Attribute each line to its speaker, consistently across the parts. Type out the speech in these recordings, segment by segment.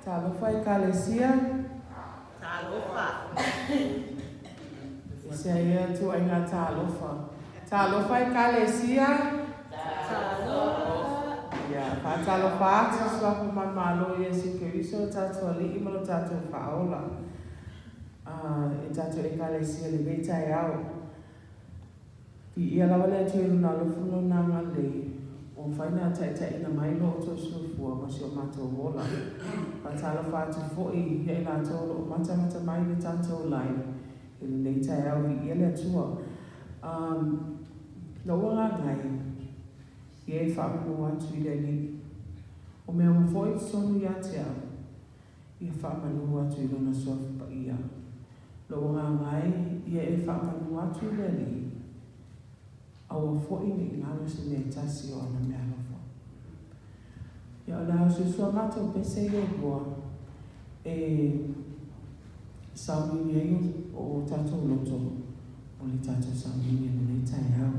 Speaker 1: Talofa I kalesia.
Speaker 2: Talofa.
Speaker 1: Saya tu ingat talofa. Talofa I kalesia.
Speaker 2: Talofa.
Speaker 1: Ya, pa talofa sua mamalo Yesu Kristo tatu ali imalo tatu faola. Tatu I kalesia le beta yao. Ki ia lawa le tu na lo funo na ngale. O faina taita ina mai lo to sufua ma sio mato wola. Patala fatu foi he la tolo o mata mai le tanto lai. Il leita ya vi ele tua. No wala ngai. Ye fa mo atu ile ni. O me o foi sonu ya tia. Ye fa mo atu ile na sof pa ia. Lo wala ngai ye fa mo atu ile ni. Awa foi ni ngalo se me tasi o na me alofo. Ya la su so mato pese ye boa. Samoan o tato loto o le tato Samoan le tai hau.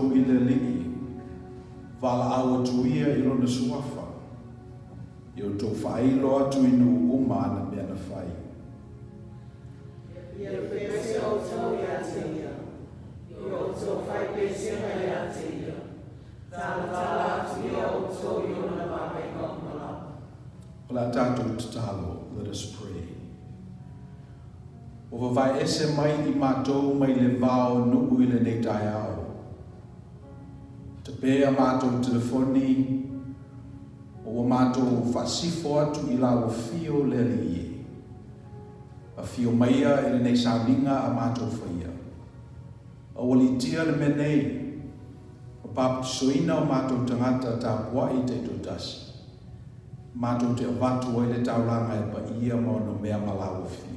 Speaker 3: tātou i le lii, wala awa tuia i rona suafa, i o tō whailo atu inu uma ana mea na whai.
Speaker 2: Ia pese o tau ia te ia, i o tō whai pese mai ia te ia, tala atu ia o tō i ona mawe ngomala.
Speaker 3: Ola tātou tatalo, let us pray. O vai ese mai i mātou mai le vāo nuku i le nei tai au. Te pēa mātou telefoni, o mātou whasifo atu i lau fio le li. A fio maia i le nei sauninga a mātou whaia. A wali tia le menei, o papu soina o mātou tangata tā pua i te totasi. Mātou te avatu o i le tauranga e pa ia mo no mea malau fio.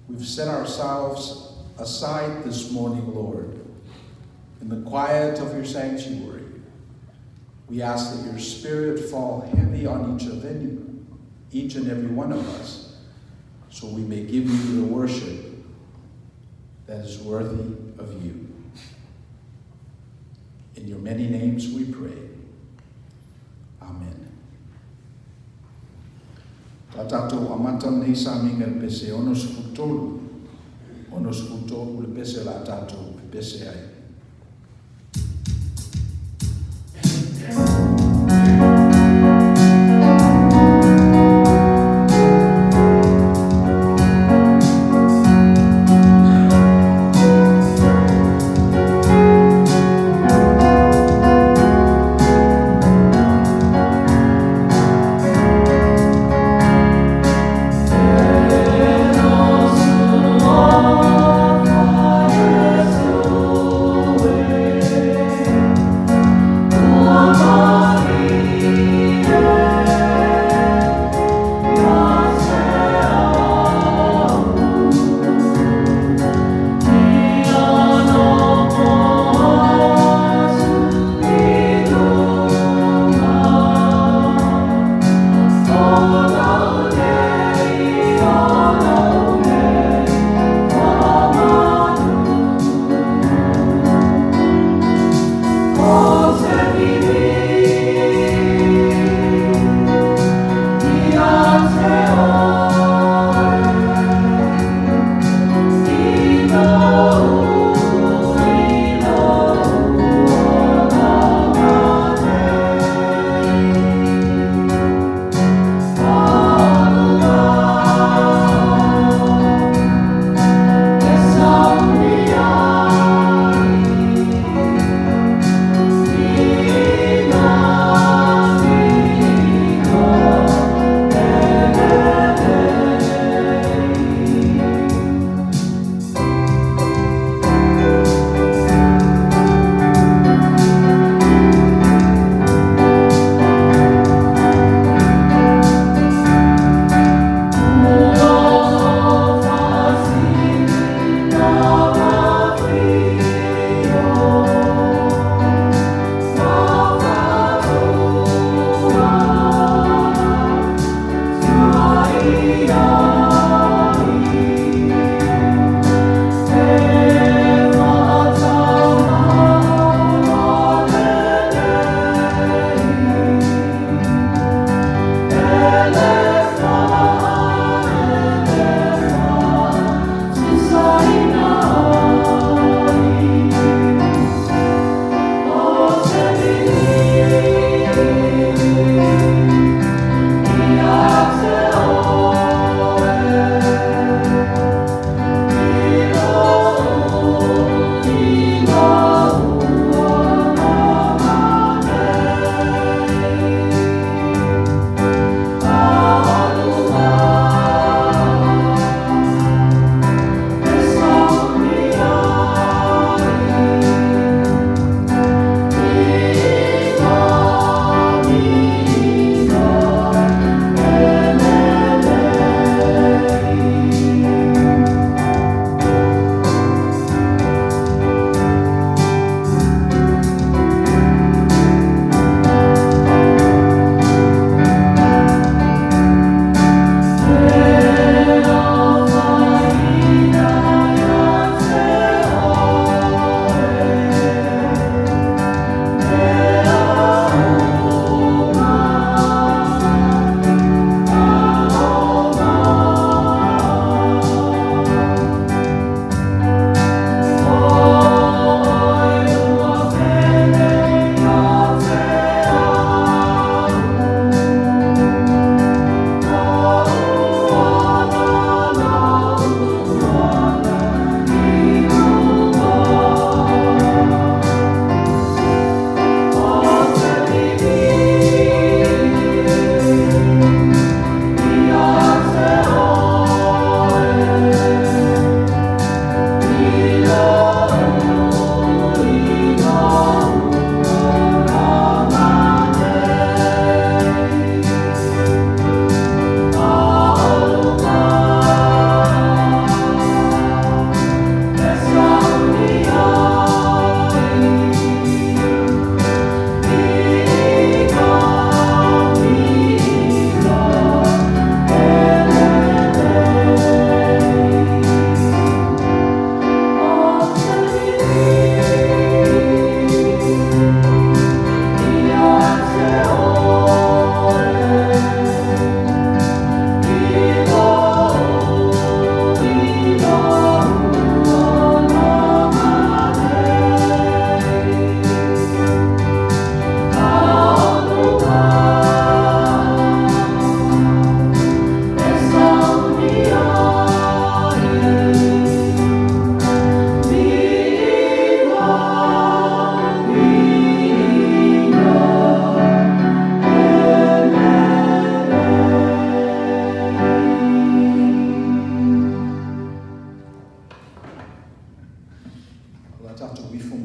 Speaker 3: We've set ourselves aside this morning, Lord, in the quiet of your sanctuary. We ask that your Spirit fall heavy on each and every one of us, so we may give you the worship that is worthy of you. In your many names we pray. Amen. La tātou amata nei sa minga le pese onos futolu le pese la tātou pese ai.
Speaker 4: Oh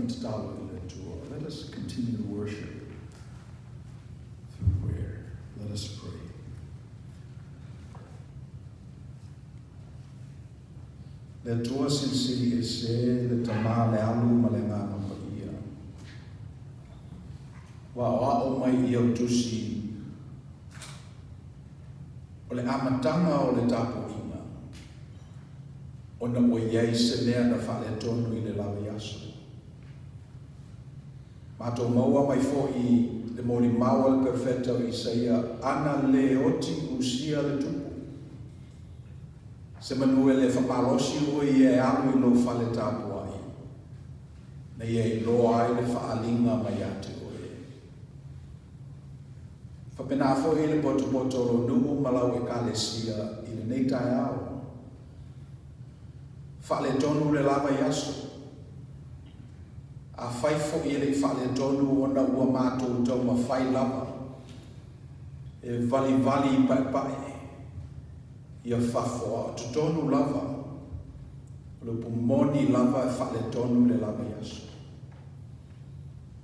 Speaker 3: Let us continue to worship through prayer. Let us pray. Le tua sinsili e se le tama le alu ma le ngana pa ia. Wa o mai ia utusi o le amatanga o le tapu inga. O na o iei se lea na whale tonu i le lawa yaso. Mato maua mai fo i le mori maua le perfetta o Isaia, ana le oti usia le tupu. Se manue le whapalosi o i e alu i lo whale tapu ai. Na i e lo ai le whaalinga mai ate o e. Whapena fo i le poto lo nuu malau e kalesia i le neitai au. Whale tonu le lava yaso. A whai fo i le whale tonu ona ua mātou tau ma whai lava. E vali i pai. Ia whafoa tu tonu lava. Le pumoni lava e whale tonu le lava yaso.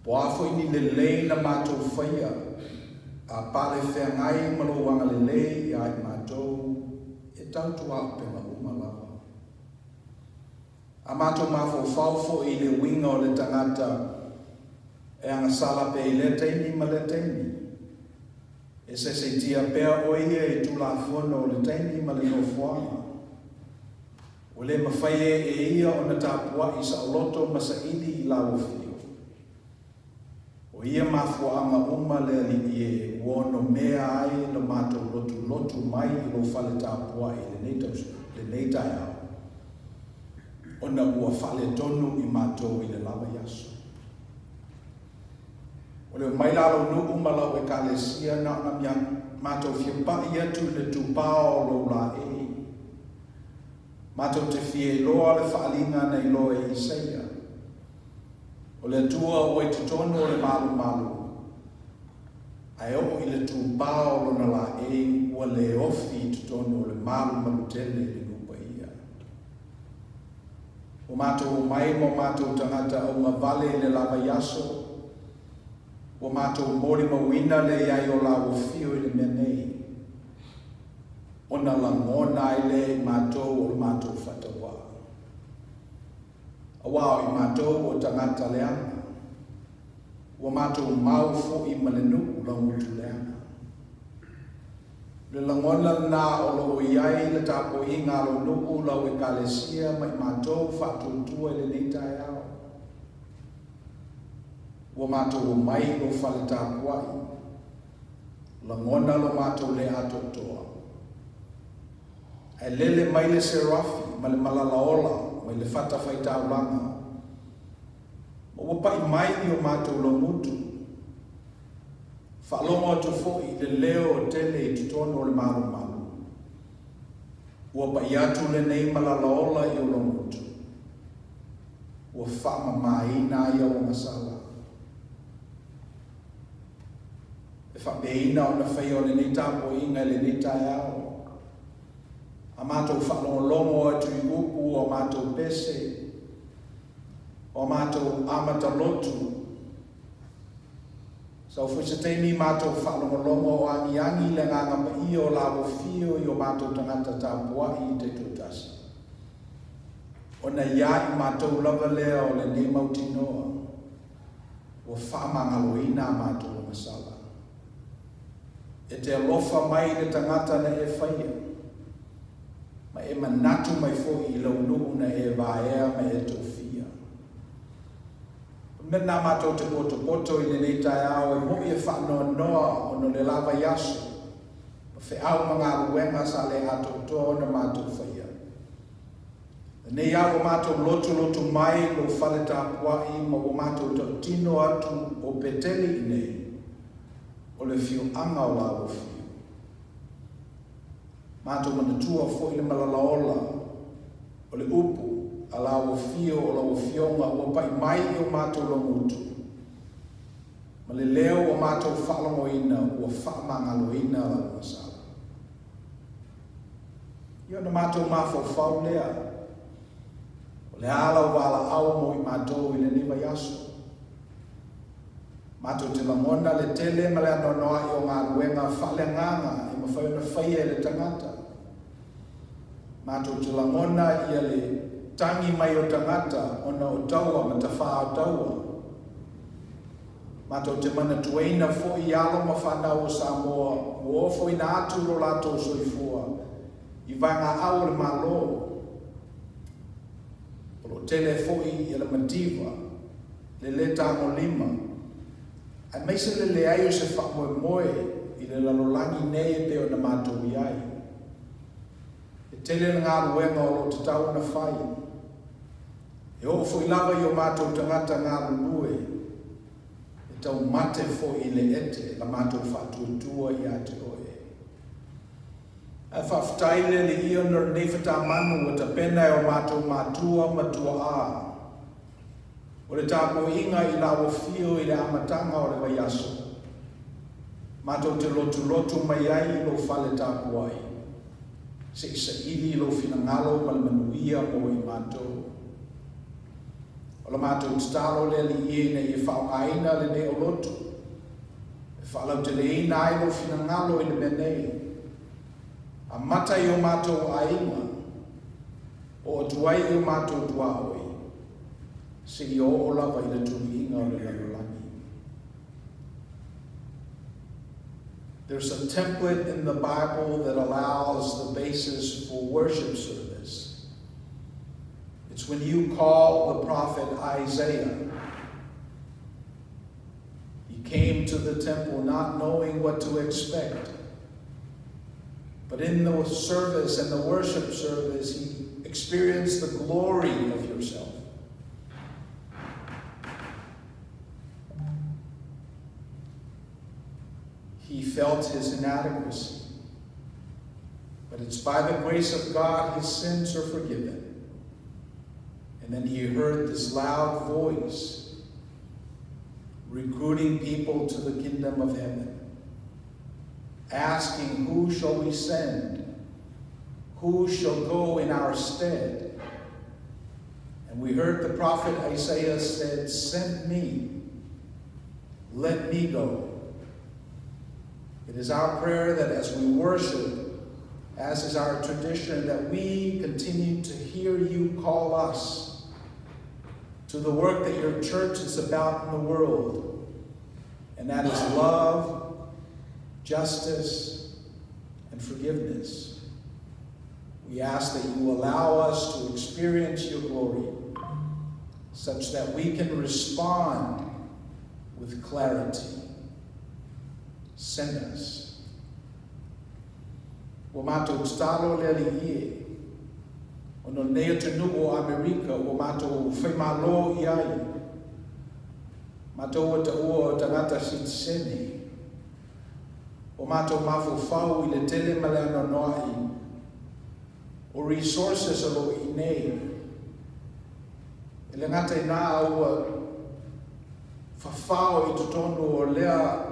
Speaker 3: Po afo ini le lei na mātou whaia. A pale whengai malo wanga le lei ai mātou. E tautu au pena uma lava. A mātou mafo whauwho i le winga o le tangata e anga sala pe i le teini ma le teini. E se tia pea o ia e tula fono o le teini ma le no fuanga. O le mawhaie e ia o na tapua i sa oloto ma sa ili i la ofio. O ia mafuanga uma le ali e uono mea ai no mātou lotu mai i lo fale tapua i le neitai au. Ona ua whale tonu i mātou i le lava yaso. O leo mai lalo nuku malau e kalesia na mia mātou whiapa i atu le tupao lo la e. Mātou te fie loa le whaalinga nei loa e Isaia. O le tua o e tutonu o le malu. Ai o i le tupao lo na la e ua le ofi tutonu o le malu tele le nupa ia. O mātou mai mo mātou tangata o ngā vale le lava yaso. O mātou mori mawina le iai o la wofio i le mea nei. O na langona i le mātou o mātou whatawa. Awao i mātou o tangata le anga. O mātou mau fo i malenu la mutu le anga. Le langona na o lo iai le tapo i ngā lo nuku la o e kalesia mai mātou whatutua i le neitai au. Ua mātou o mai lo whale tāpuai. Langona lo mātou le ato toa. E lele mai le serafi, ma le malalaola, mai le whata whai tāulanga. Ua pai mai i o mātou lo mutu. Whalongo atu foi le leo o tele i tutono o le maru. Ua pai atu le nei malalaola i o lo mutu. Ua whama maina i o masala. E whapeina o na whai o le nei tāpo inga le nei tai au. A mātou whalongolongo atu i upu o mātou pese. O mātou amata lotu. Sau fuisa teimi mātou whalongolongo o angi le nganga pa i o lawo fio i o mātou tangata tāpua i te tutasi. O na iai mātou lava lea o le nei mautinoa. O whamangaloina mātou o masala. E te alofa mai le tangata na e whaia. Ma e manatu mai fo i lau nuku na e vaea ma e tofia. Mena mātou te poto i le nei tai au e mo i e whanoa noa o no le lava yaso. Ma whi au mga ruenga sa le ato toa o na mātou whaia. Nei au o mātou lotu mai lo whale tāpuai ma o mātou tino atu o peteli i nei. O le fio anga o la o fio. Mātou manatua fo i le malalaola. O le upu a la o fio o la o fionga o pai mai i o mātou lo mutu. Ma le leo o mātou whaalangoina o whaamangaloina la o masala. Io na mātou mafo whau lea. O le ala o wala au mo I mātou I le niwa yaso. Mātou te langona le tele ma le anonoa I o ngā ruenga whale nganga I mawhaiona whaia le tangata. Mātou te langona I le tangi mai o tangata ona o taua ma ta wha o taua. Mātou te mana tueina fo I alo ma whanau o Samoa o ofo I na atu ro lato soifua I vanga au le malo. O tele fo I le mativa le le tango lima. Ai meise le le ai o se wha moe moe I le lalolangi nei e peo na mātou iai. E tele na ngā ruenga o lo te tau na whai. E ofo I lava I o mātou tangata ngā runue. E tau mate fo I le ete la mātou whatuatua I a te oe. A whaftaile le ionor nefata manu o ta pena e o mātou mātua matua a. O le tāpo inga I lawa fio I le amatanga o le vaiaso. Mātou te lotu mai ai I lo whale tāpo ai. Se isa ili I lo finangalo ma le manuia o I mātou. O le mātou te talo le li iena I whao aina le ne o lotu. E whalau te le ina ai lo finangalo I le menei. A mata I o mātou ainga. O tuai I o mātou tuaoi. Se I o lava I le tuli inga o le lalolani. There's a template in the Bible that allows the basis for worship service. It's when you call the prophet Isaiah. He came to the temple not knowing what to expect. But in the service and the worship service, he experienced the glory of yourself. He felt his inadequacy. But it's by the grace of God his sins are forgiven. And then he heard this loud voice recruiting people to the kingdom of heaven, asking, who shall we send? Who shall go in our stead? And we heard the prophet Isaiah said, send me, let me go. It is our prayer that as we worship, as is our tradition, that we continue to hear you call us to the work that your church is about in the world. And that is love, justice, and forgiveness. We ask that you allow us to experience your glory such that we can respond with clarity. Send us. O mātou talo le li ie. O no nea te nuku o Amerika o mātou whaimalo I ai. Mātou o ta ua o tangata sitiseni. O mātou mafu whau I le tele male anonoai. O resources o lo I nei. E le ngata I nā ua whawhau I tutonu o lea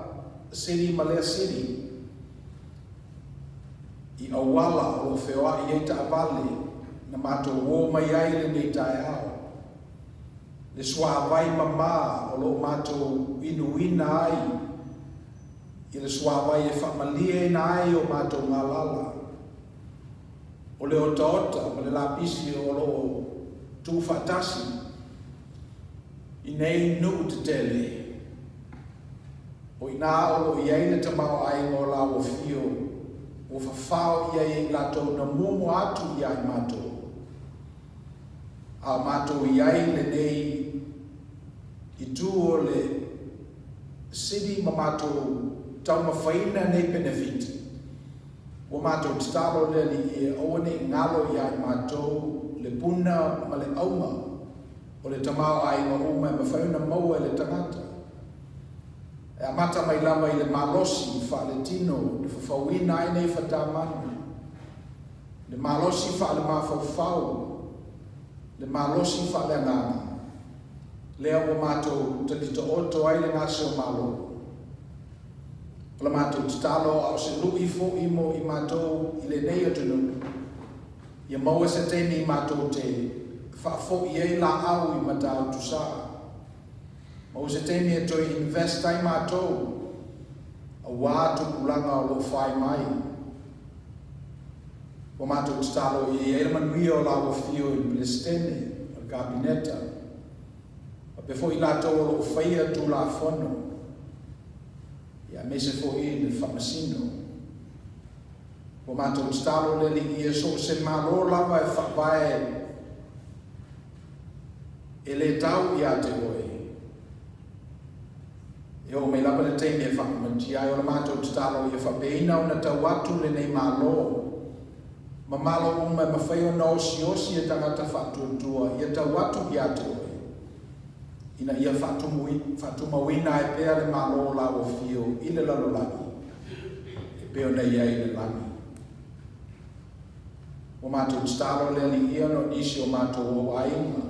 Speaker 3: Siri Malaya City I awala o whewa I eita avale na mātou o mai ai le nei tai ao. Le swa vai mama o lo mātou inuina ai I le swa vai e whamalia ina ai o mātou ngā lala. O le ota ota ma le lapisi o lo tu fatasi I nei nu te tele. O I nā olo I ai le tamau ai ngō la o fio, o whawhao I ai lato na momo atu I ai mātou. A mātou I ai le nei I tu o le sidi ma mātou tau mawhaina nei benefiti. O mātou titaro le li I oane ngalo I ai mātou le puna ma le auma, o le tamau ai ngō uma ma whaina maua le tangata. E amata mai lava I le malosi I wha le tino, le whawhawina ai nei whatamanu. Le malosi wha le mawhawhau, le malosi wha le ngana. Lea o mātou talita oto ai le ngase o malo. O le mātou titalo au se lui fo imo I mātou I le nei o tunu. Ia maua se teni I mātou te whaafo i ei la au I matau tu saa. Ma o se temi e toi invest ai mātou, a wātu pulanga o lo whai mai. O mātou talo I e manuia o la o fio I Palestine, o kabineta. A befo I la tau o lo whaia tu la whono. Ia me se fo I le whamasino. O mātou talo le li I e so se malo lava e whapae e le tau I a te oe. E o me lava le teimi e whakamanti ai o le mātou talo I e whapeina o na tau atu le nei malo. Ma malo uma ma whaio na osi e tangata whatuatua I e tau atu I a te oe. Ina ia whatumawina e pēr le malo la o fio I le lalolagi. E pēo nei ai le lagi. O mātou talo le li ia no nisi o mātou o ainga.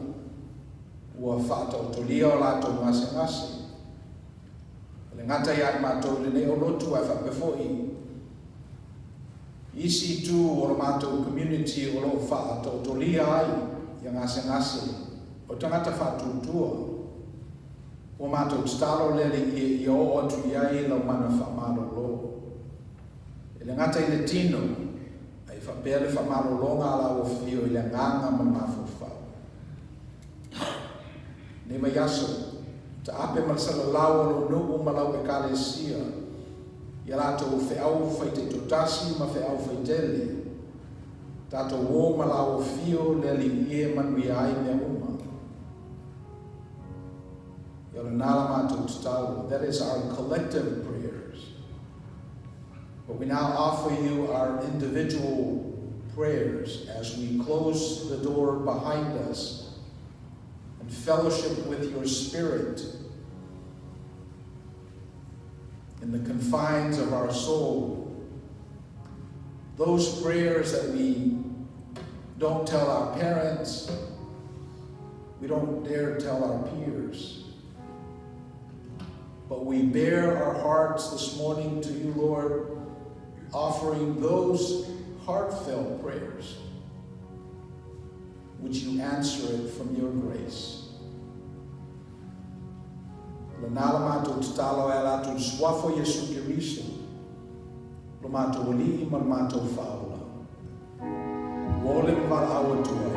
Speaker 3: Ua whata o tolia o lātou ngase. Le ngata ia I mātou le nei o lotu ai whapefoi. Isi tu o le mātou community o lo whata o tolia ai ia ngase. O tangata whatutua. O mātou talo le li ia o atu iai lau mana whamalo lo. Le ngata I le tino. Ai whapele whamalo longa ala o fio I le nganga ma mawhawhau. Ne mai aso, ta ape malasala lau o nuku malau e kalesia, ia lato o whiau whaite totasi ma whiau whaitele, tato o malau o fio le li ie manui ai me uma. Ia le nala mātou tatau, that is our collective prayers. But we now offer you our individual prayers as we close the door behind us and fellowship with your Spirit in the confines of our soul. Those prayers that we don't tell our parents, we don't dare tell our peers, but we bare our hearts this morning to you, Lord, offering those heartfelt prayers. Would you answer it from your grace? Lo nala mātou tatalo e lātou swafo Yesu Kiriso. Lo mātou li ma mātou whaula. Wole mara awa tuai.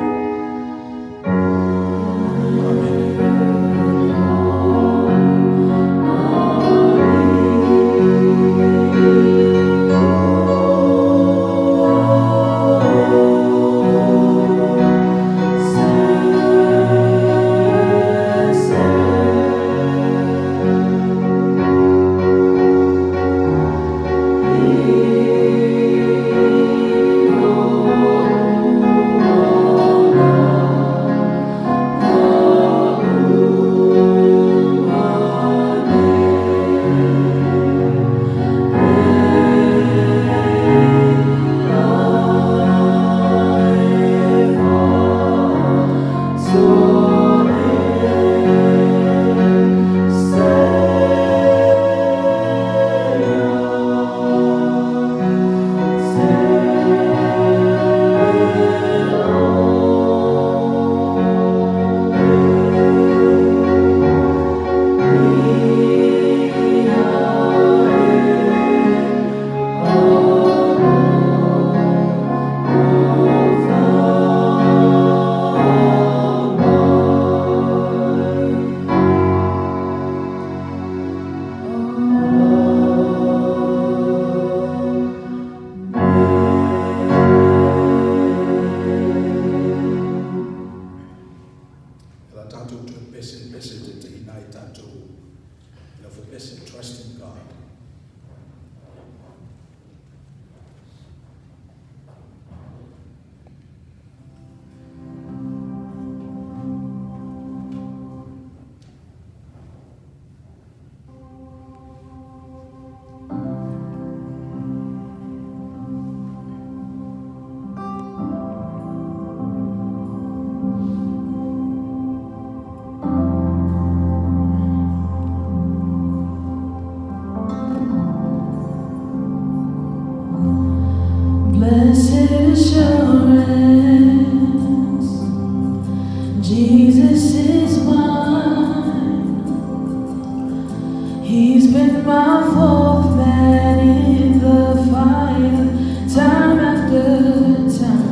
Speaker 2: He's been my fourth man in the fire, time after time.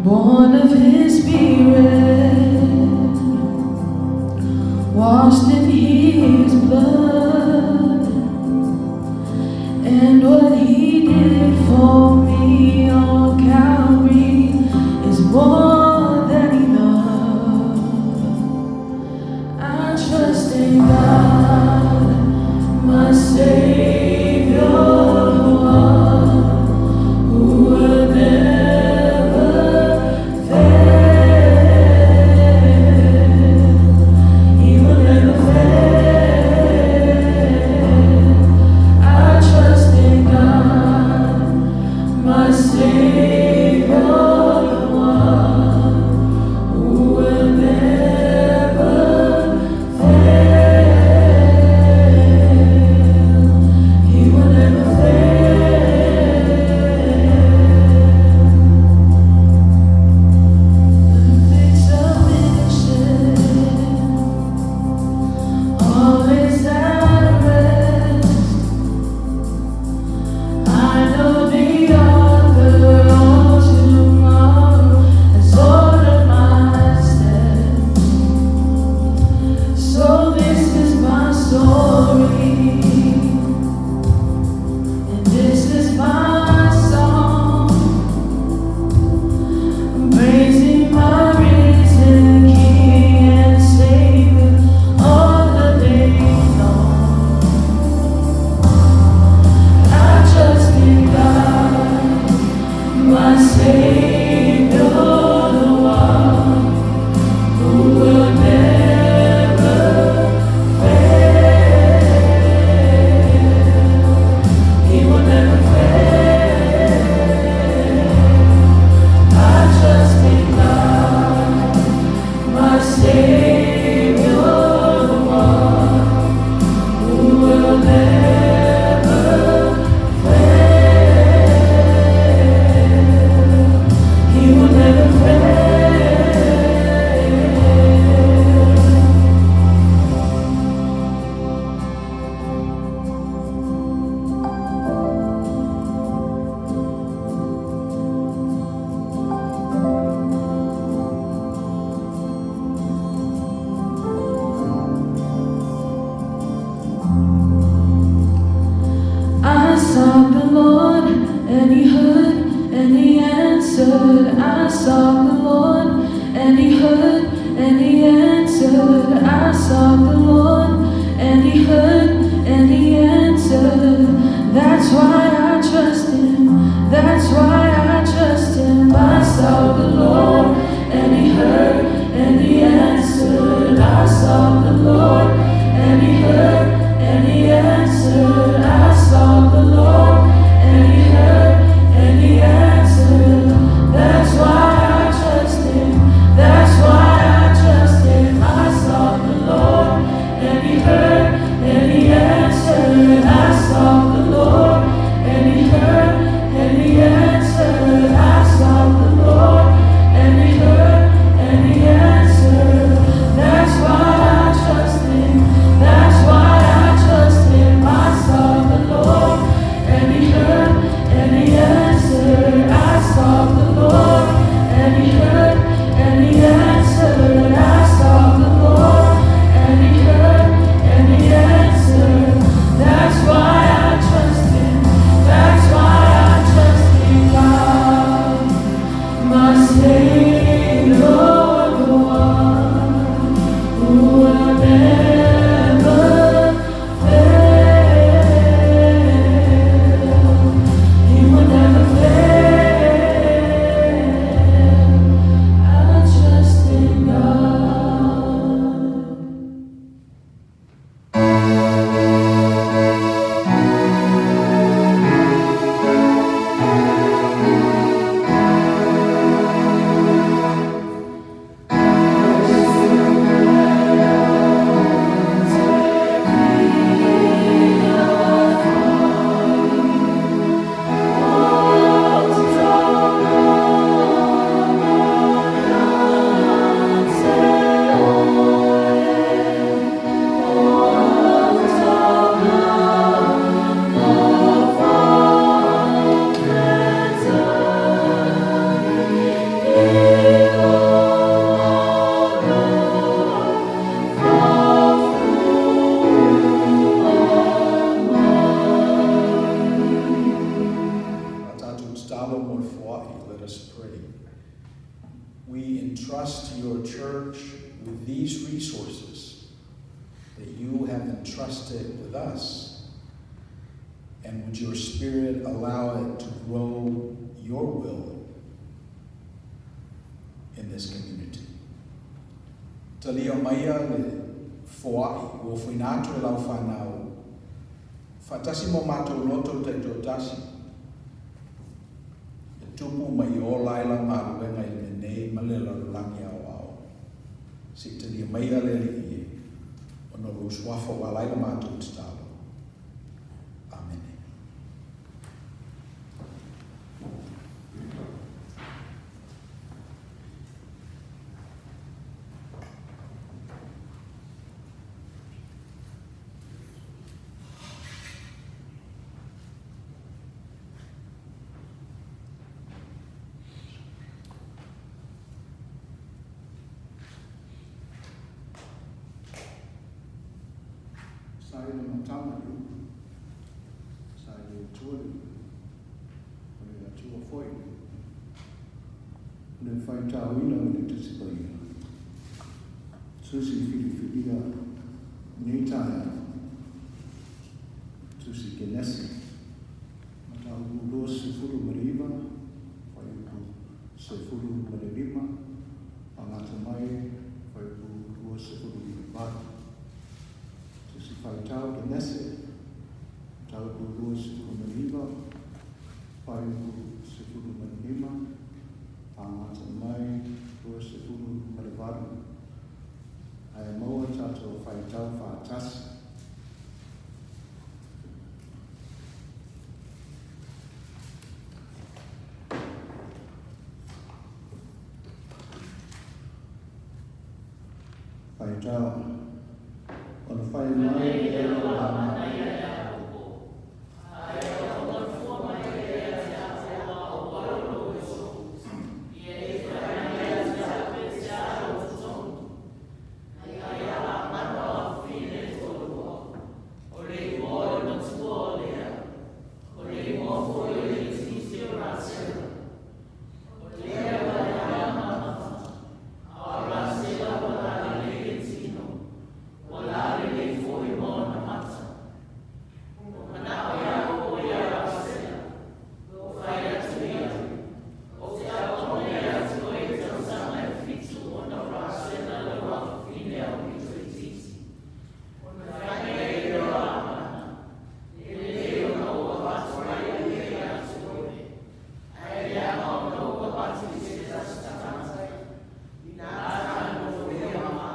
Speaker 2: Born of His Spirit, washed in His blood, and what He did for me on Calvary is more than enough. I trust in God, my Savior, the one who will never fail. He will never fail. I trust in God, my Savior, the one who will never fail. He will never fail. Perfect submission, always at rest. I know the author of tomorrow has ordered my steps. So this is my story, and this is my song. I'm praising my risen King and Savior all the day long. I trust in God, my Savior, the one who will never fail. He will never fail. I trust in God, my Savior, the one who will never fail. He will never fail. I sought the Lord, and He heard, and He answered. I sought the Lord, and He heard, and He answered. I sought the Lord, and He heard, and He answered. That's why I trust Him. That's why I trust Him. I sought the Lord, and He heard, and He answered. I sought the Lord, and He heard, and He answered. I sought the Lord, and He heard, and He answered. That's why I trust Him. That's why I trust
Speaker 3: that you have entrusted with us. And would your Spirit allow it to grow your will in this community? Talia maya le foai, wo finato e lau whanau. Fatasi mo mato loto te totasi. E tupu mai o laila maruenga i me nei malela langi au au. Si talia maya le li e, ono ruswafa wa laila mato te talo. Saya matama tu, saya tuan, saya tua foi, dan fai tahu ina ni tu sebagai, susi fili dia, ni tanya, susi kenesi, matau dua sepuluh merima, fai sepuluh merima, pangatamai, fai dua sepuluh merima. Fai tau ke nese, tau dulu sepuluh menima, fai sepuluh menima, pangata mai dua sepuluh menivadu. Ai maua tato fai tau fa atas. Fai tau. On fai mai e o la mai e a upo. Ai o la fua mai e a te a o waro o so. I e fai mai e te a pe te a o son. Ai a la mano a fine tolua. O le mo e no tuo lea. O le mo foi o le tisi o la sera. O lea wa e a mamata. A la sera wa la le tino. O la le foi mona mata. O mana o ia a sera. O fai a tuia. O te a o ia a tuia e te sama e fitu o na ra sera le wa fine a o i tisi. O na fai e o a mana. E le o na o a batu ai e a tuia. Ai e a o na o a batu i te tastatata. I na a no o ia ma.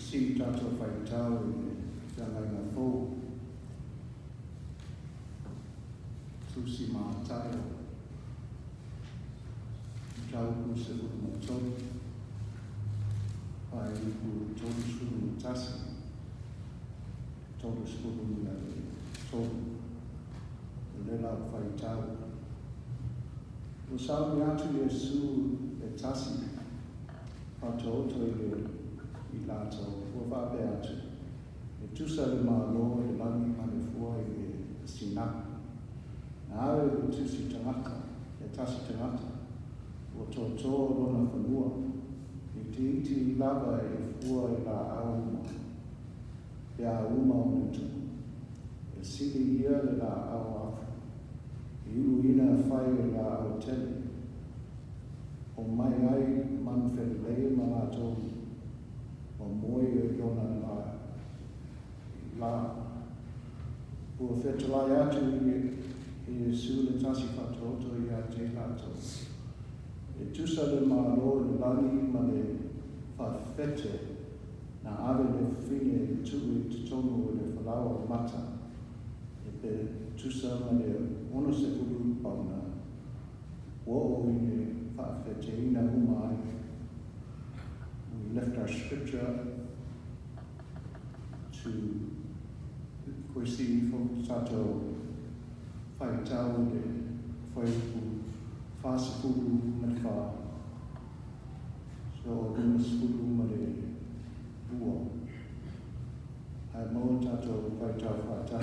Speaker 3: Si tato fai tau jangai na fo susi ma tayo
Speaker 4: Tau se matou. Pai ku tolu sulu tasi. Tolu sulu na tolu. Lela fai tau. Usau atu Yesu e tasi. Pato to i lato. Ua pe atu. E tusa le malo e lani mane fua e sina. Na awe e tusi tangata. E tasi tangata. O tō lona whanua, i te iti lava e fua I la auma, e a uma o nutu, e sili ia le la au afu, I ulu ina whai e la au tele, o mai ai man whenlei ma a tōni, o moi e lona la, ua whetalai atu I sule tasi whatoto I a te lato. E tusa le malo le lani ma le whawhete na ave le whine I tui te tonu le whalawa mata. E pe tusa ma le ono se kuru pauna. Wo o ine whawhete ina umai. We left our scripture to koisi from sato whaitau le whaipu Fasipulu Manfa. So, Dumaspulu Mare Bua. I mo tato Vaita Fata.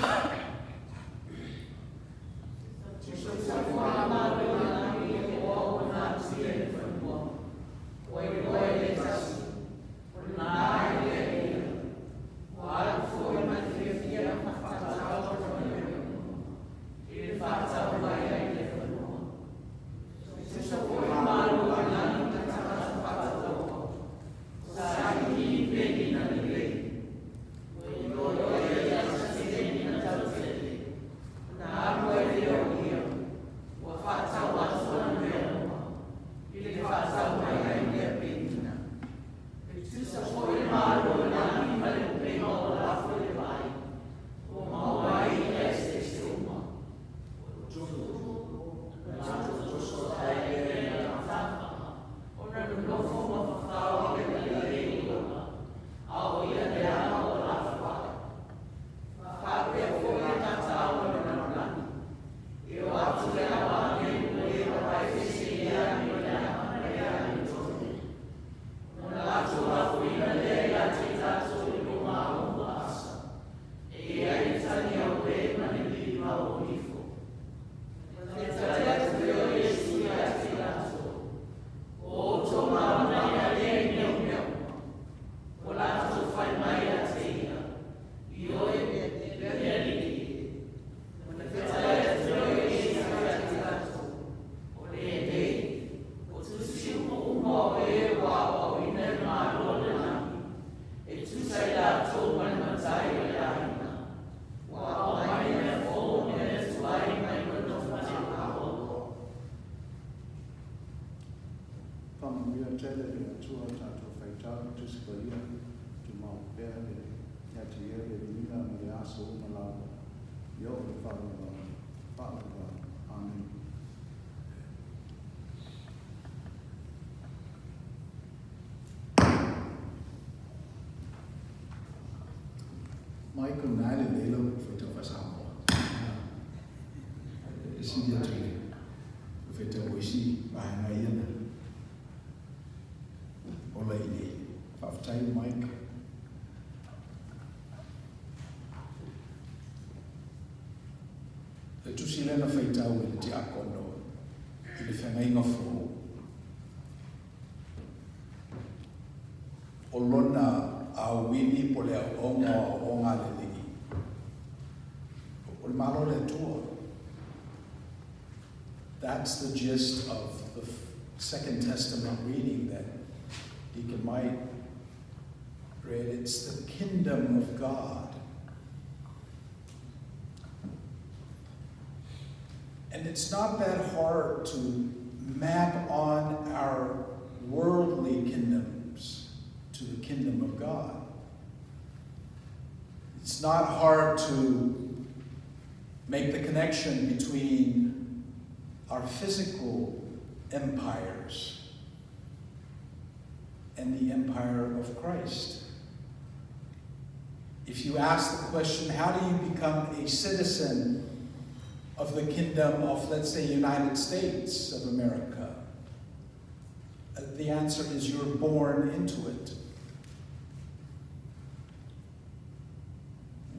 Speaker 3: Michael Nile Lelo for Samoan. Is dia tu? Feta oisi bahana iana. Ola ini. Faftai Mike. Tu sila na feita o te akono. Ile whangai ngafo. Olona a wini po le onga le ligi. O malo le tua. That's the gist of the Second Testament reading that Deacon Mike read. It's the kingdom of God. And it's not that hard to map on our worldly kingdoms to the kingdom of God. It's not hard to make the connection between our physical empires and the empire of Christ. If you ask the question, how do you become a citizen of the kingdom of, let's say, United States of America? The answer is you're born into it.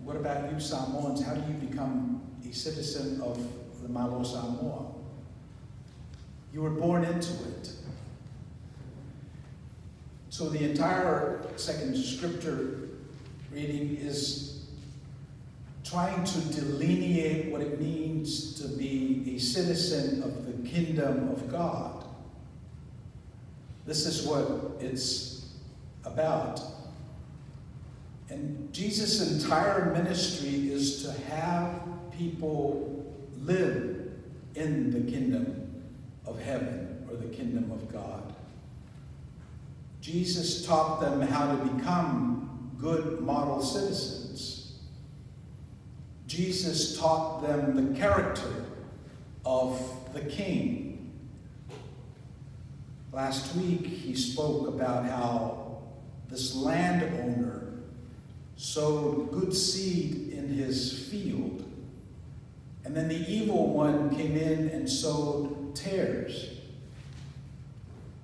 Speaker 3: What about you Samoans? How do you become a citizen of the Malo Samoa? You were born into it. So the entire second scripture reading is trying to delineate what it means to be a citizen of the kingdom of God. This is what it's about. And Jesus' entire ministry is to have people live in the kingdom of heaven or the kingdom of God. Jesus taught them how to become good model citizens. Jesus taught them the character of the king. Last week he spoke about how this landowner sowed good seed in his field, and then the evil one came in and sowed tares.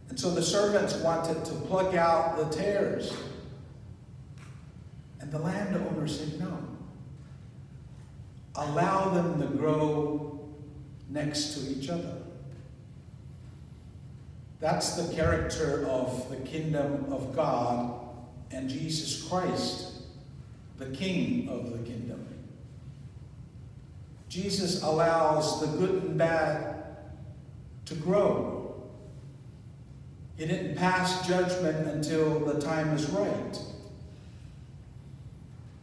Speaker 3: And so the servants wanted to pluck out the tares, and the landowner said no. Allow them to grow next to each other. That's the character of the kingdom of God and Jesus Christ, the King of the kingdom. Jesus allows the good and bad to grow. He didn't pass judgment until the time is right.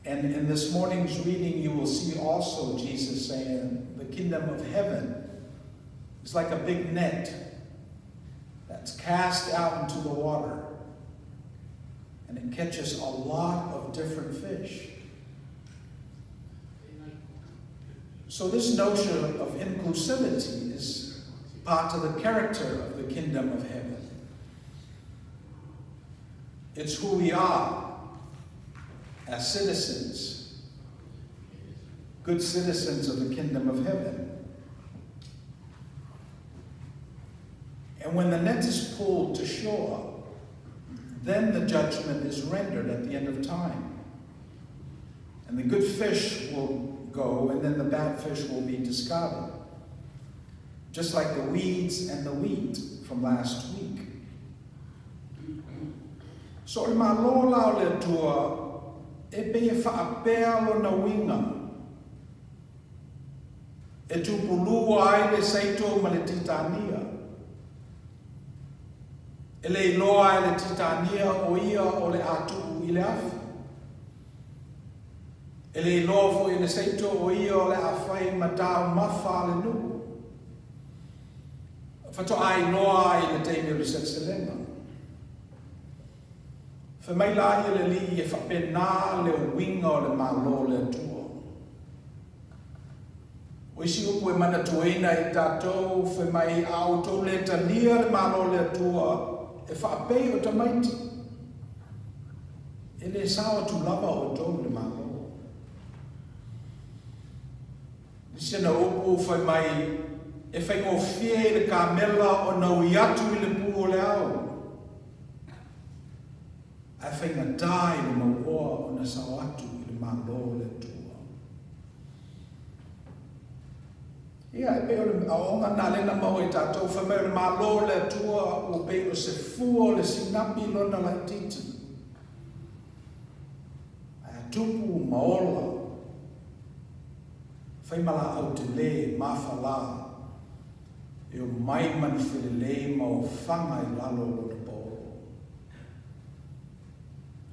Speaker 3: And in this morning's reading, you will see also Jesus saying the kingdom of heaven is like a big net that's cast out into the water, and it catches a lot of different fish. So this notion of inclusivity is part of the character of the kingdom of heaven. It's who we are as citizens, good citizens of the kingdom of heaven. And when the net is pulled to shore, then the judgment is rendered at the end of time. And the good fish will go, and then the bad fish will be discarded. Just like the weeds and the wheat from last week. So i malola o le tua, e be e whaapea lo na winga. E tupulua ai le saito ma le titania. E le iloa e le titania o ia o le atu i le afi. E le iloa fo i le saito o ia o le awhai ma tau mawha le nu. Fato ai loa i le teimi o le setselenga. Fa mai la i le li e whapena le winga o le malo le tua. O isi upu e mana tuaina i tātou, fa mai au tau le tania le malo le tua, e whaapei o tamaiti. E le sao tu lava o tau le malo. Nisi na upu fa mai e whai ngō fie le kamela o nau i atu i le pu o le au. A whai ngā tai le mauoa o na sao atu i le malo le tua. Ia, e peo le aonga nā lena mau i tātou whamea le malo le tua o peo se fua le sinapi lona la titi. A tupu maola. Whai mala au te le mawhala. E o mai man while le mau whanga i lalo lona pōro.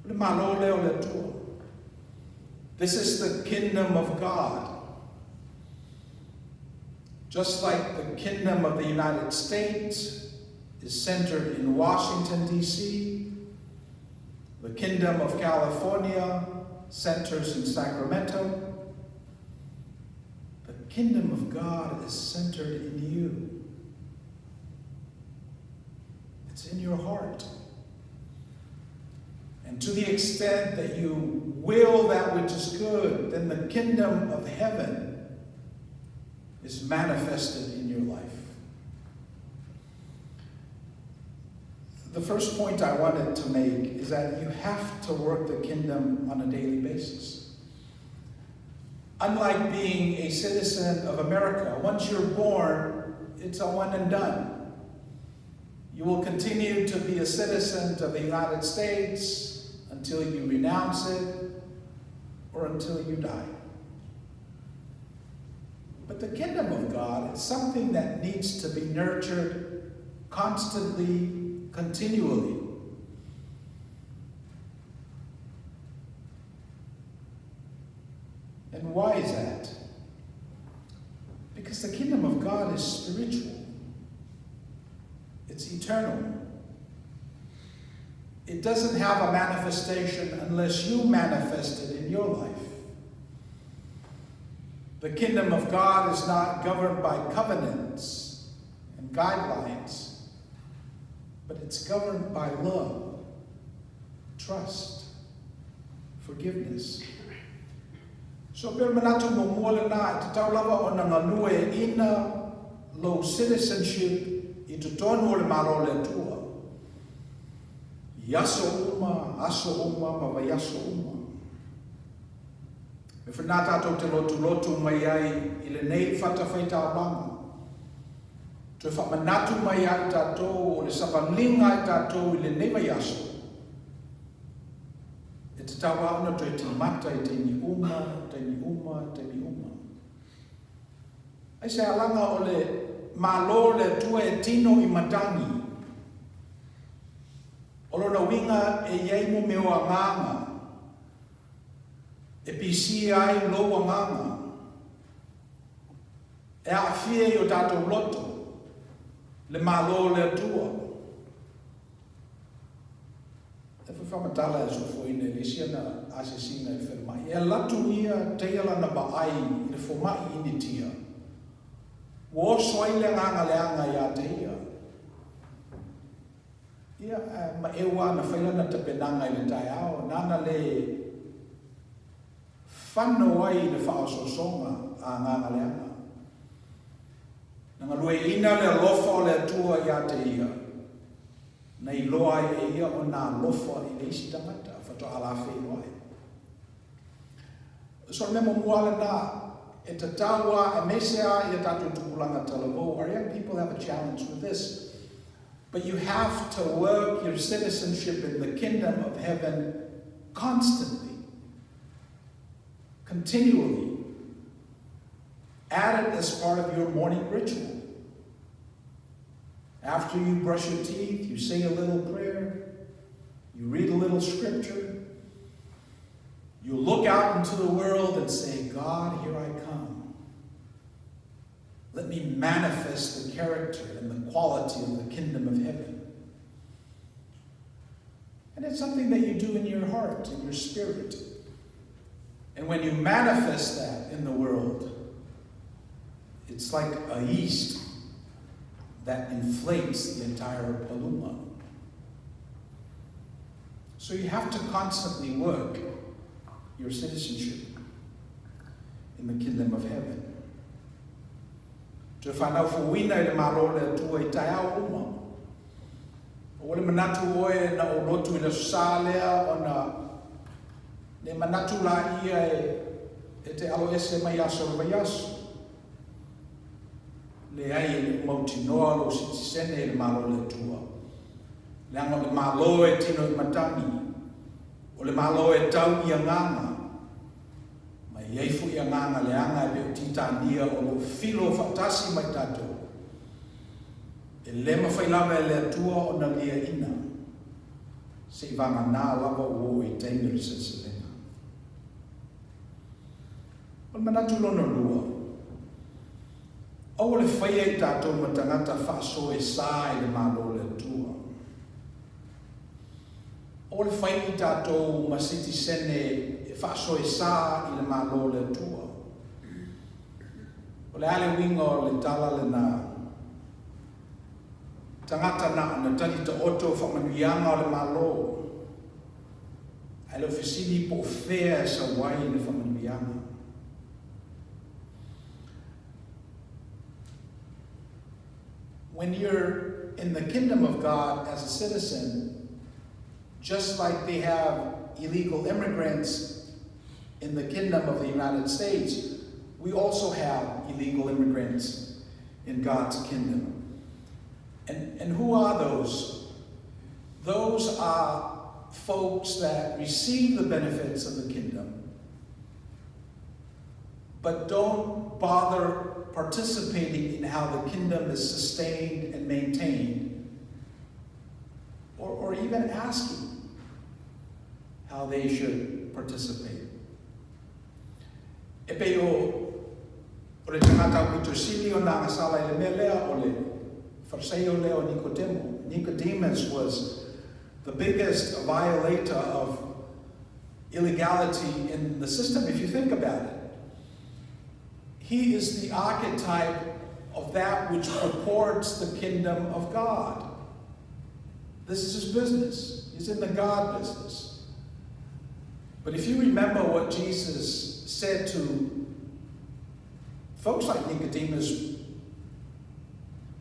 Speaker 3: Le malo leo le tua. This is the kingdom of God. Just like the kingdom of the United States is centered in Washington, D.C., the kingdom of California centers in Sacramento, the kingdom of God is centered in you. It's in your heart. And to the extent that you will that which is good, then the kingdom of heaven is manifested in your life. The first point I wanted to make is that you have to work the kingdom on a daily basis. Unlike being a citizen of America, once you're born, it's a one and done. You will continue to be a citizen of the United States until you renounce it or until you die. But the kingdom of God is something that needs to be nurtured constantly, continually. And why is that? Because the kingdom of God is spiritual. It's eternal. It doesn't have a manifestation unless you manifest it in your life. The kingdom of God is not governed by covenants and guidelines, but it's governed by love, trust, forgiveness. So pero manatu mo mola na te taulawa o na ngalue ina low citizenship I te tonu o le maro le tua. Yaso uma, aso uma, ma yaso uma. Me whanata tau te lotu mai ai I le nei whatawhaita langa. Te whamanatu mai ai tātou o le sapalinga ai tātou I le nei mai aso. E te tawa ona te mata I te ni uma. Ai se alanga o le malo le tua e tino I matangi. O lona winga e iei mo meo a nganga. E pisi ai lo a nganga. E a fie I o tātou loto. Le malo le tua. E whamatala e sofoine le siana asesina I whermai. E latu ia teala na baai I le whomai ini tia. Wo soai le nganga leanga ia te ia. Ia ma ewa na whailana te penanga I le tai ao. Nana le whano ai le whaososonga a nganga leanga. Nanga lue ina le lofa o le atua ia te ia. Nei loa e ia o nā lofa I le isi tangata. Whato ala whenua e. So me mo muala na e te taua e mesea I a tātou tukulanga talavo. Our young people have a challenge with this. But you have to work your citizenship in the kingdom of heaven constantly, continually. Add it as part of your morning ritual. After you brush your teeth, you say a little prayer, you read a little scripture, you look out into the world and say, God, here I come. Let me manifest the character and the quality of the kingdom of heaven. And it's something that you do in your heart, in your spirit. And when you manifest that in the world, it's like a yeast that inflates the entire paluma. So you have to constantly work your citizenship in the kingdom of heaven. Te whanau fuina I le maro le tua I tai au uma. O le manatu oe na o lotu I le susalea o na le manatu la ia e te alo ese mai aso le mai aso. Le ai e le mauti noa lo sitisene le maro le tua. Le anga le malo e tino I matani. O le malo e tau I a nganga. Iei fu ia nganga le anga e peo titania o lo filo fatasi mai tatou. E lema whailawa e le atua o na lia ina. Se vanga nā lava o I teimiri se selena. O manatu lono lua. O le whaia I tatou matangata whaaso e sā I le malo le atua. O le whaia I tatou masiti sene whaaso e sā I le malo le tua. O le ale winga o le tala le nā. tangata na tali te oto whamanuianga o le malo. Ai lo fisini po fea sa wai le whamanuianga. When you're in the kingdom of God as a citizen, just like they have illegal immigrants in the kingdom of the United States, we also have illegal immigrants in God's kingdom. And who are those? Those are folks that receive the benefits of the kingdom, but don't bother participating in how the kingdom is sustained and maintained, or even asking how they should participate. Epe o le tangata o pitosili o nā ngasala i le mea lea o le Fariseo leo Nicodemo. Nicodemus was the biggest violator of illegality in the system, if you think about it. He is the archetype of that which purports the kingdom of God. This is his business. He's in the God business. But if you remember what Jesus said to folks like Nicodemus,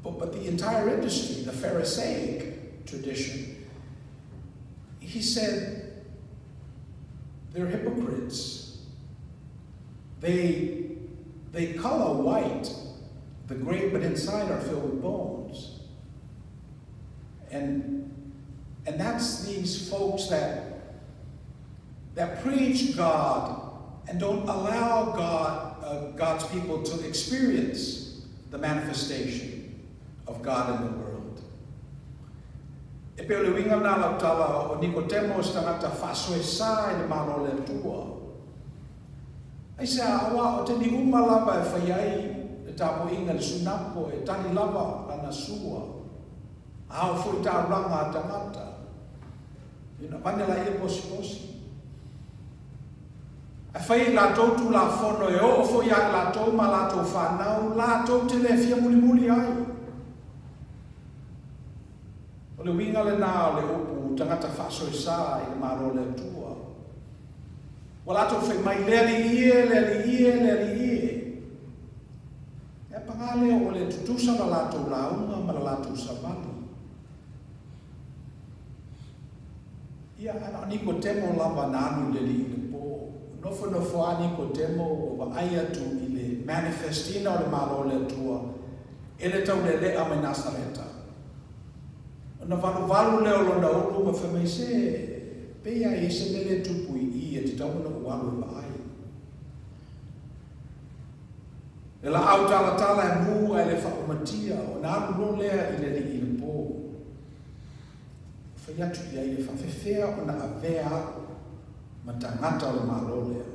Speaker 3: but the entire industry, the Pharisaic tradition, he said they're hypocrites. They color white, the grape, but inside are filled with bones. And that's these folks that preach God and don't allow God's people to experience the manifestation of God in the world. E pe o le winga nā lautala o Nicodemos tangata whasoi sa i le malo le tua. Ai se awa o teni uma lava e whaiai e tapo inga le sunapo e tani lava ana sua. Ao fui tā ranga tangata. Ina panela e posi. A whai la tau tu la fono e o fo ia la tau ma la tau whanau la tau te le fia muli ai. O le winga le nā o le upu tangata whasoi sa i le maro le tua. Wa la tau whai mai leli ie. E pangale o le tutusa la la tau launga ma la tau savali. Ia ana Nicodemo lava nanu leli i le po. Nofo a Nicodemo o wa aia tu i le manifestina o le maro le tua. E le tau le lea me Nasareta. Na valu leo lona ulu ma whamei se pea e se mele tupu i e te tauna ualu i ai. E la au tala e mua e le whaumatia o nā rulo lea i le li i le pō. Whai atu i ai e whawhewhea o na avea ma tangata o le maro lea.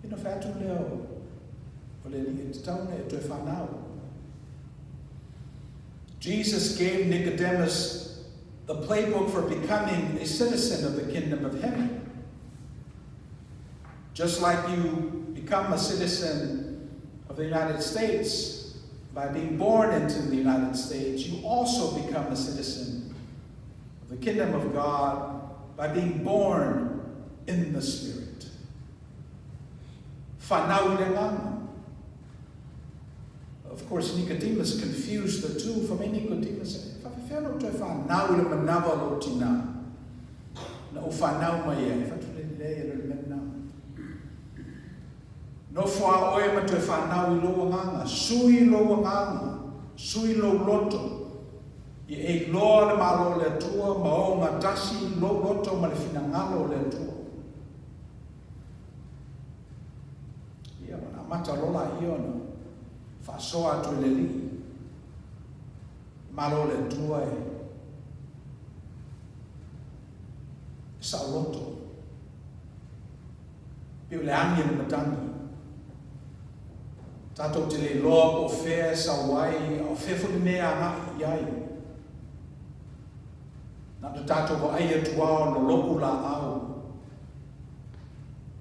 Speaker 3: Ina whai atu leo o le li e te tauna e toi whanau. Jesus gave Nicodemus the playbook for becoming a citizen of the kingdom of heaven. Just like you become a citizen of the United States by being born into the United States, you also become a citizen of the kingdom of God by being born in the Spirit. Of course, Nicodemus confused the two. For me, Nicodemus said, "Whawhewhano toi whanau le manawa lo tina. Na o whanau mai e, whatule lea le mena. No wha oe ma toi whanau I loa nganga, sui loa nganga, sui lo loto. I e loa le malo le tua, ma o ngā tasi lo loto ma le finangalo le tua. Ia wana mata rola I ona. Whasoa atu le li. Malo le tua e. Sa loto. Piu le angi le matangi. Tato te le loa o whea sa wai, o whewhu le mea nga iai. Nata tato wa aia tuao no loku la au.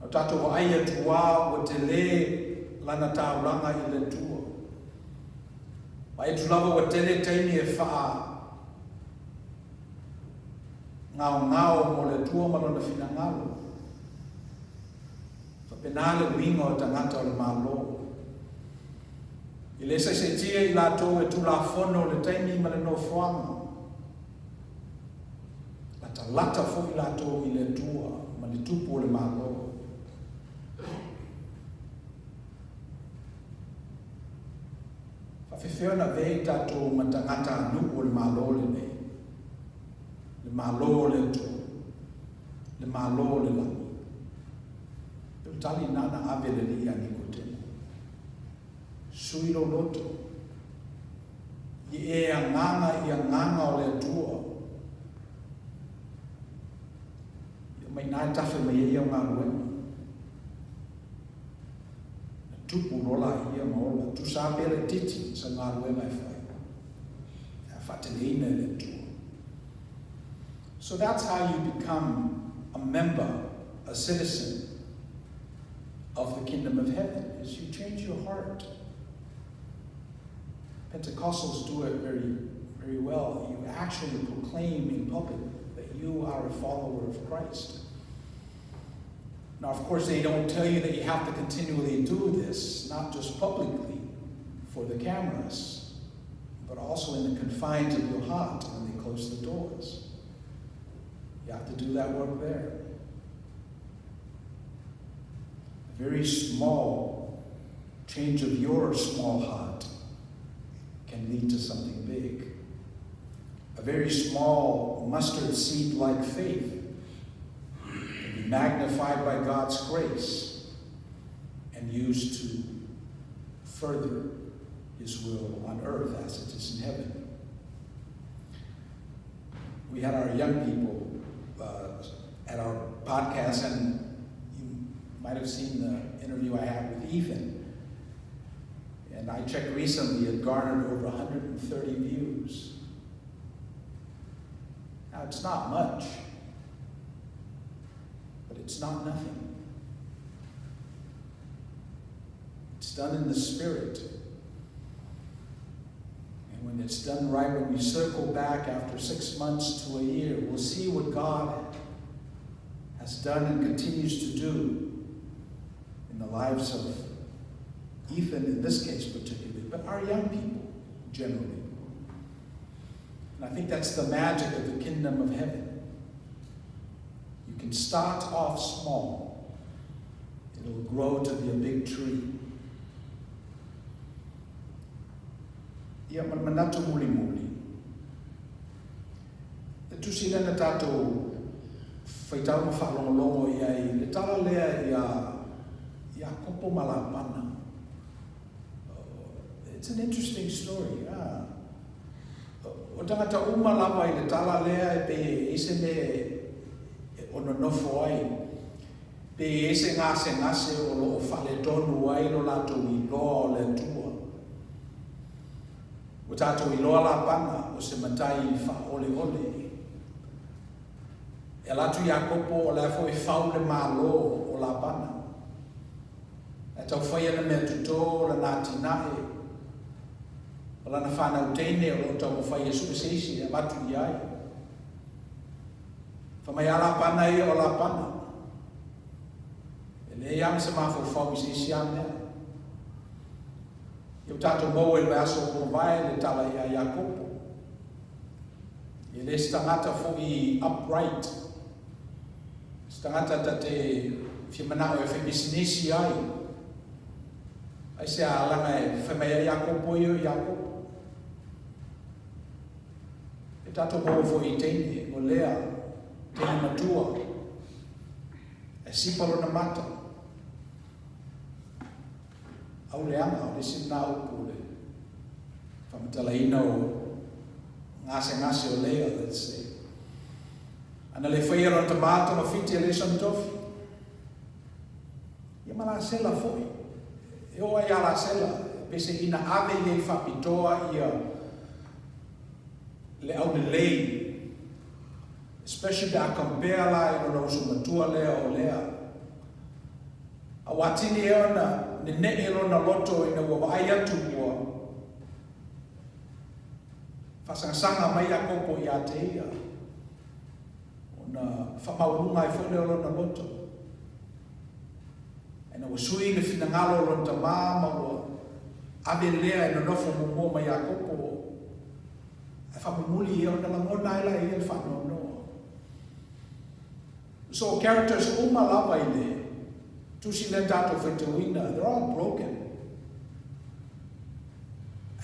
Speaker 3: No tato wa aia tuao o te le lana tauranga I le tua. Ai tu lava wa tele taimi e wha ngao mo le tua malona fina ngalo. Fa penale winga o tangata o le malo. I le se tia I lato e tu la fono le taimi ma le no fuanga. Lata fo I lato I le tua ma le tupu o le malo. Fa fefeona vei tato matangata anu o le malo le nei. Le malo le tu. Le malo le la. Il tali nana ave le Leah ni kotena. Sui lo loto. I e anganga o le tua. Mai nai tafe mai ia ngā ruenga. Tupu rola ia maola. Tu sa pere titi sa ngā ruenga e whai. E whateneina le tua. So that's how you become a member, a citizen of the kingdom of heaven, is you change your heart. Pentecostals do it very, very well. You actually proclaim in public that you are a follower of Christ. Now, of course, they don't tell you that you have to continually do this, not just publicly for the cameras, but also in the confines of your heart when they close the doors. You have to do that work there. A very small change of your small heart can lead to something big. A very small mustard seed-like faith can be magnified by God's grace and used to further His will on earth as it is in heaven. We had our young people at our podcast, and you might have seen the interview I had with Ethan. And I checked recently, it garnered over 130 views. Now, it's not much, but it's not nothing. It's done in the Spirit. And when it's done right, when we circle back after 6 months to a year, we'll see what God has done and continues to do in the lives of Ethan, in this case particularly, but our young people generally. And I think that's the magic of the kingdom of heaven. You can start off small. It'll grow to be a big tree. Ia manatu muli. E tusila na tato faitau ma whalongolongo ia le tala lea ia kopo malapana. It's an interesting story. O tangata uma lava I le tala lea pe ese ne ono nofo ai. Pe ese ngase o lo whale tonu ai lo lato I loa le tua. O tato I loa la pana o se matai wha ole. E latu ia kopo o la fo I whau le malo o la pana. E tau whaia na mea tuto la nati nae. O la na whanau teine o lo tau mo whaia supeseisi e matu I ai. Whamai ala pana I o la pana. E le iam se mafo whau I seisi amea. Iu tato mo e le aso o vai le tala ia ia kopo. E le stangata fo I upright. Stangata tate whimanao e whebisinesi ai. Ai se alanga e whamea ia kopo I ia kopo. E tato mo fo I teine o Leah, teine matua. E sipalo na mata. Au leanga o le sina upu le whamatalaina o ngase o Leah, let's say. Ana le whaia ron tamato no fiti le son tofi. Ia mala sela foi. E o ai ala sela. Pese ina ave I whapitoa ia le au le lei. Especially a compare la I no sumatua lea o Leah. A watini e ona ne e lona loto ina wa ai atu ua. Whasangasanga mai a kopo i a te ia. O na whamaurunga i whole o lona loto. E na wasui le finangalo lona ta mama o ave Leah e na nofo mo mai a kopo. E whamumuli i o na langona ila i e whanau noa. So characters lava i le. Tusi le tato whetauina. They're all broken.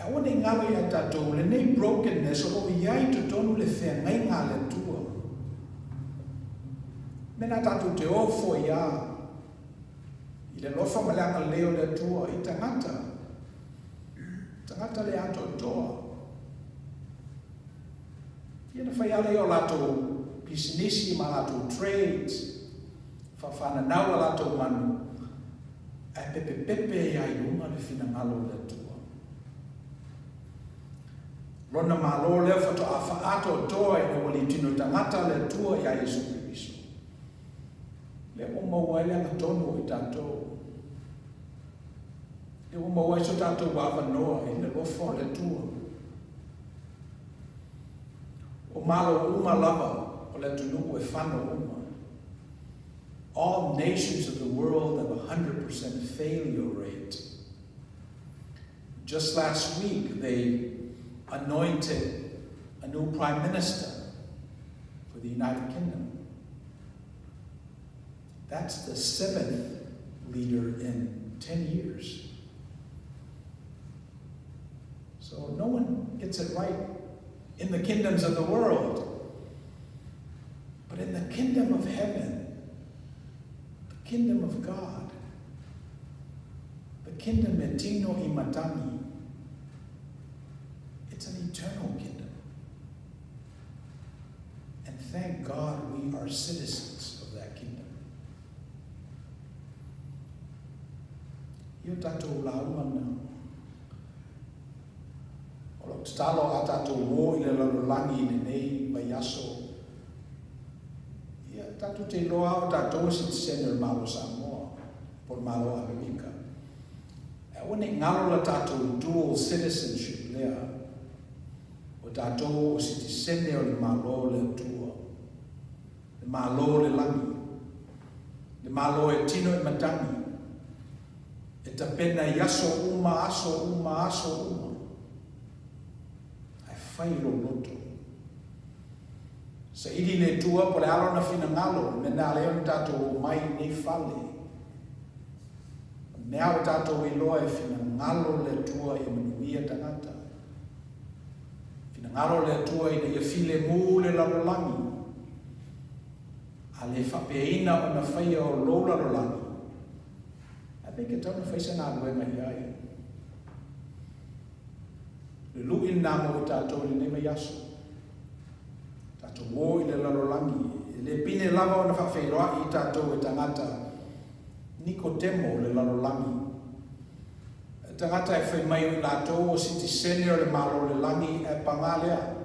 Speaker 3: I want to ngalo ya tato le nei brokenness o iai to tonu le whea ngai ngā le tua. Mena tato te ofo ia. I le lofa malanga leo le tua. I tangata. Tangata le ato toa. Ia whai ale o lato business ma lato trades. Whawhana naua lato manu. E pepe ia i unga le fina ngalo le tua. Rona malo le fato ato toa e wali tino tangata le tua ia Yesu Kristo. Le o maua le anga tonu i tato. Le o maua so tato wawa noa i le lofo le tua. O malo uma lava o le tunu e whano uma. All nations of the world have a 100% failure rate. Just last week, they anointed a new prime minister for the United Kingdom. That's the 7th leader in 10 years. So no one gets it right in the kingdoms of the world. But in the kingdom of heaven, the kingdom of God, the kingdom etino imatani, it's an eternal kingdom. And thank God we are citizens of that kingdom. Io tato laumana. Olo stalo atato wo ile langi ile nei bayaso. Ia tato te loa o tato citizen malo Samoa por malo America. E wone ngalo la tato dual citizenship Leah. O tato o citizen o le malo le tua. Le malo le langi. Le malo e tino e matani. E tapena yaso uma aso uma. Ai whai lo loto. Sa ili le tua po le alo na fina ngalo. Mena leo tato mai nei fale. Nea o tato i loa e fina ngalo le tua e manuia tangata. Fina ngalo le tua i ne file mu le lalolangi. A le whapeina o na whaia o lo lalolangi. A peke tau na whaisa ngā luenga iai. Le luin namo i tato i ne mai aso. Tato wo i le lalolangi. Le pine lava o na whawhairoa i tato e tangata. Nicodemo le lalolangi. Tangata e whai mai o lato o citizen o le malo le langi e pangalea.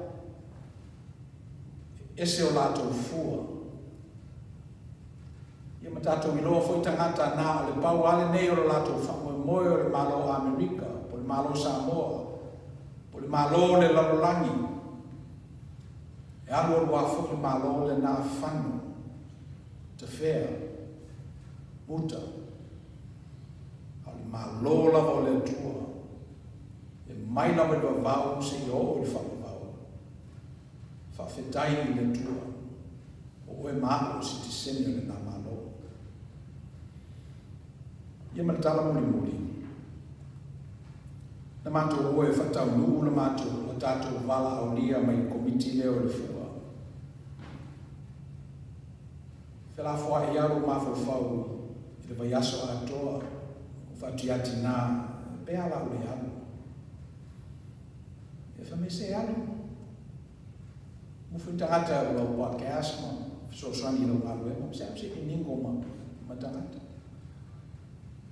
Speaker 3: Ese o lato fua. Ia matato i loa foi tangata na le pau ale nei o le lato whamoe o le malo Amerika, po le malo Samoa, po le malo le lalolangi. E alo o wafo le malo le na whanu, te whea, muta. Ale malo lava o le tua. E mai lava le vau se i o le whakavau. Whawhetai i le tua. O e maa o si te sene le na malo. Ia matala muli. Na mato o e whatau nuu na mato o tato wala au lia mai komiti leo le fua. Whela fua e aru mawhau i le vaiaso atoa o whatiati nā pēa lau le alu. E whamese alu. Mufu tangata o lau podcast ma sosani lau alu e ma se i ningo ma tangata.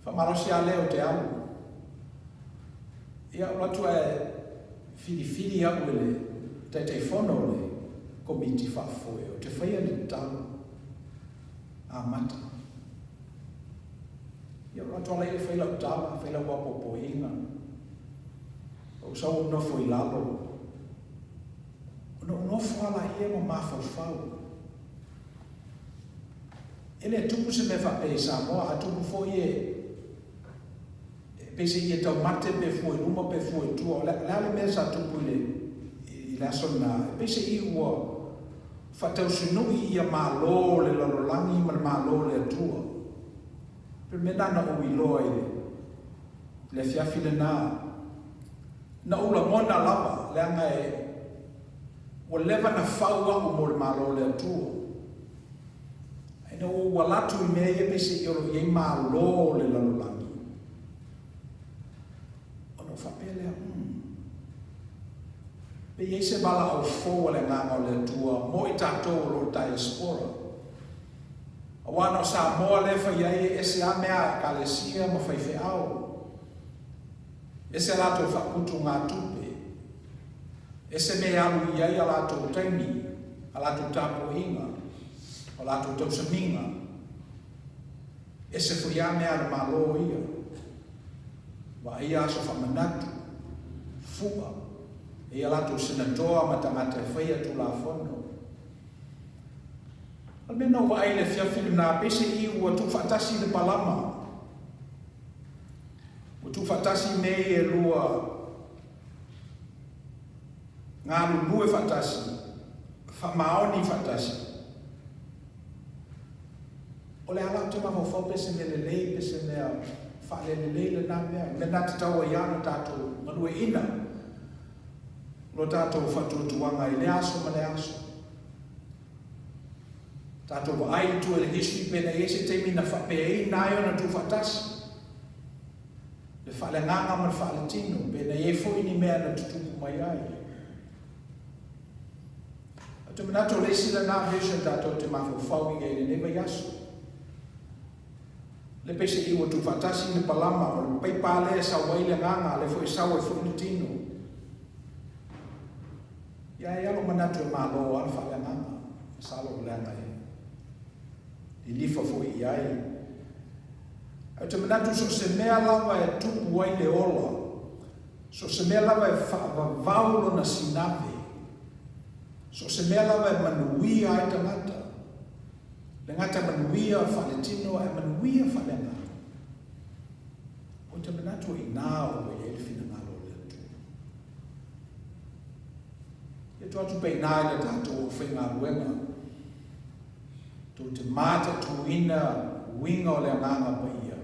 Speaker 3: Whamarosi a leo te alu. Ia watu e whiri au ele te whono le komiti whafoe o te whaia ni talu a mata. Ia watu ala e whaila utala, whaila wapopo inga. O sau nofo i lalo. whala ia mo mawhawhau. Ele tupu se me whape Samoa, a tupu fo ie, pese ia tau mate pe fo e uma pe fo e tua, lale me sa tupu i la sona, pese i ua whatau sunui ia malo le lalolangi ma le malo le atua. Pe me nana o i loa le fiafi le na ula mona lava, le anga o leva na whaua o mo le malo le atua. Aina o walatu I mea ia pese I olo iei malo le lalolangi. Ono whapele pe iei se bala au fōa le nganga o le atua, mo I tātou lo diaspora. Awano Samoa le wha iei ese a mea kalesia ma whaife au. Ese lato whakutu ngā tupe. Ese me alu iai a lato taimi, a lato tapo inga, a lato tausaminga. Ese fuia mea le malo ia. Wa ia aso whamanatu, fua. Ia lato senatoa ma tangata whaia tu la fono. Almena wa ai le fiafilu nā pese I ua tu whatasi le palama. Tu fatasi mei e lua ngā lulue fatasi, whamaoni fatasi. O le ala te mawhau pese me le lei, pese mea whale le lei le nā mea. Me nā te tau a iana tātou manue ina. Lo tātou whatuatuanga I le aso ma le aso. Tātou wa ai tu e le history pena e se teimi na whapea I nāio na tu fatasi. Le whale nganga ma le whale tino, pena e fwoi ni mea na tutupu mai ai. Atu minato le sila nā vision tātou te mawhau I le neva yasu. Le pese I tu whatasi ni palama, o le paipale sa waile nganga, le fwoi sawa e fwoi ni tino. Ia e alo manato e malo al whale nganga, salo langa e. I lifa fwoi I ai. Atu manatu so se mea lava e tupu wai le ola. So se mea lava e whaavaulo na sinape. So se mea lava e manuia ai tangata. Le ngata manuia whale tino e manuia whale ngata. O te manatu I nāo e elfina ngalo le atu. E tu atu pei nāi le tātou o whainga ruenga. Tu te mata tuina winga o le nganga pa ia.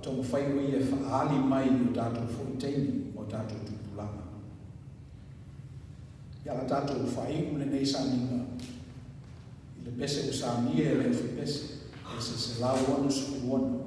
Speaker 3: Tau whai ui e whaali mai o tātou whaiteini o tātou tupulanga. Ia la tātou whai ule nei sāninga. I le pese o sānia e le whi pese. E se lau anu suku anu.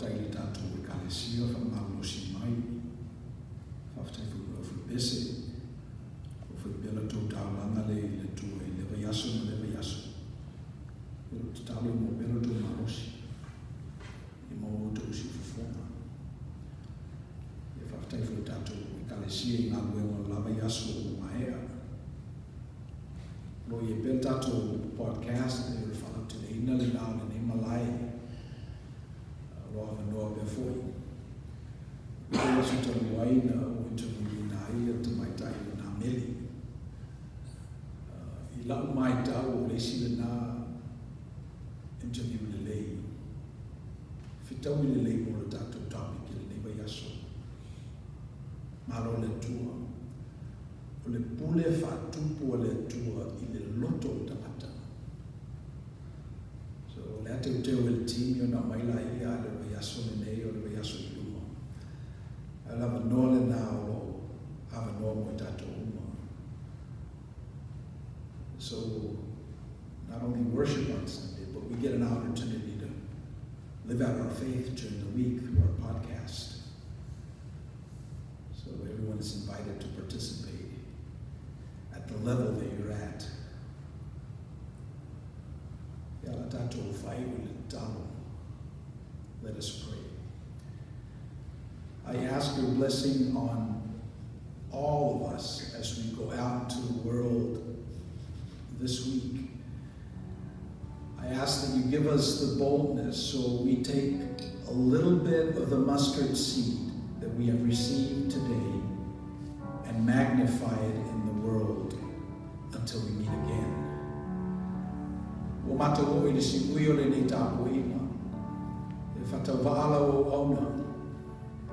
Speaker 3: whaftai le tātou e kalesia, whamalosi mai, whaftai bese, whawhibela tō tāulanga le tū e lewa yaso na lewa yaso. Pero te tālu mo bela tō marosi, e mo tō si fufonga. E whaftai tātou e kalesia I ngā luenga lava yaso o maea. Lo ye bel tātou podcast e whala te le ina le nao le ne malai. Roa wanoa bea foi. Kua su tanu waina o interview na ia te mai tai o nā meli. I lau mai tau o leisi le nā interview le lei. Fitau I le lei mo le tātou topic I le neiva yaso. Malo le tua. O le pule whatupu o le tua I le loto o tangata. So le ate o teo el timi o na maila ia le wa yaso le nei o le wa yaso I luma. Ala wa noa le nā o lo, hawa noa mo I tato uma. So not only worship on Sunday, but we get an opportunity to live out our faith during the week through our podcast. So everyone is invited to participate at the level that you're at. Let us pray. I ask your blessing on all of us as we go out to the world this week. I ask that you give us the boldness so we take a little bit of the mustard seed that we have received today and magnify it in the world until we meet again. O mātou o I le siui o le nei tāpua inga, e whatau waala o auna,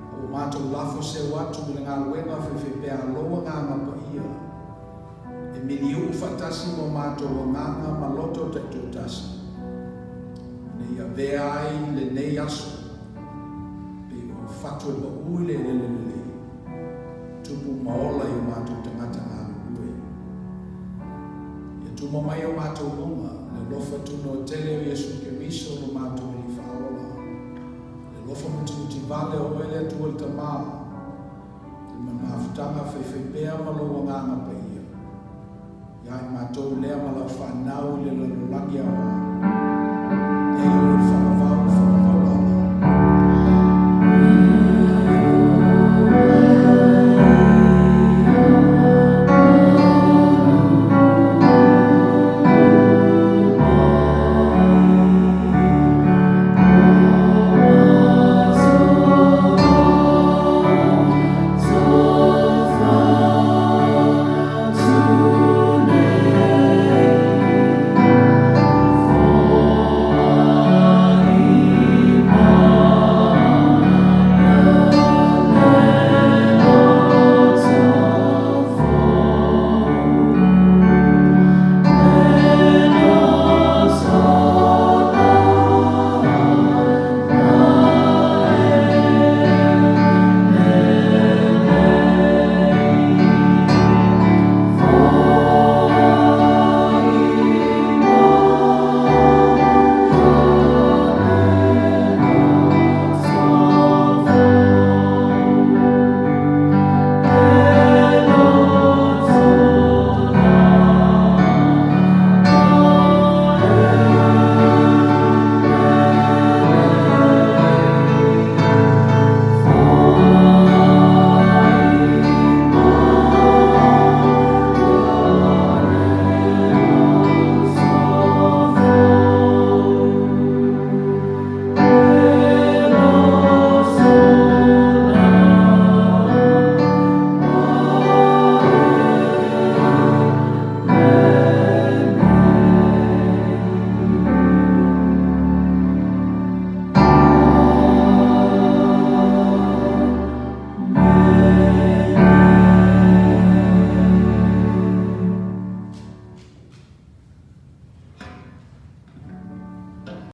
Speaker 3: o mātou lafo se watu le ngā luenga whewhepea loa ngā mapa ia, e miliu whatasi mo mātou o nganga maloto te tūtasi, nei a vea ai le nei aso, pe o whatu e ba ui le, tupu maola I o mātou tangata ngā lue. E tumo mai o mātou unga, le lofa tuno tele o Yesu Keriso no mātou I whaola. Le lofa muti vale o ele tu el tamā. Te manafutanga whewhepea malo o nganga pa ia. Ia I mātou lea malau whanau le lalolangia o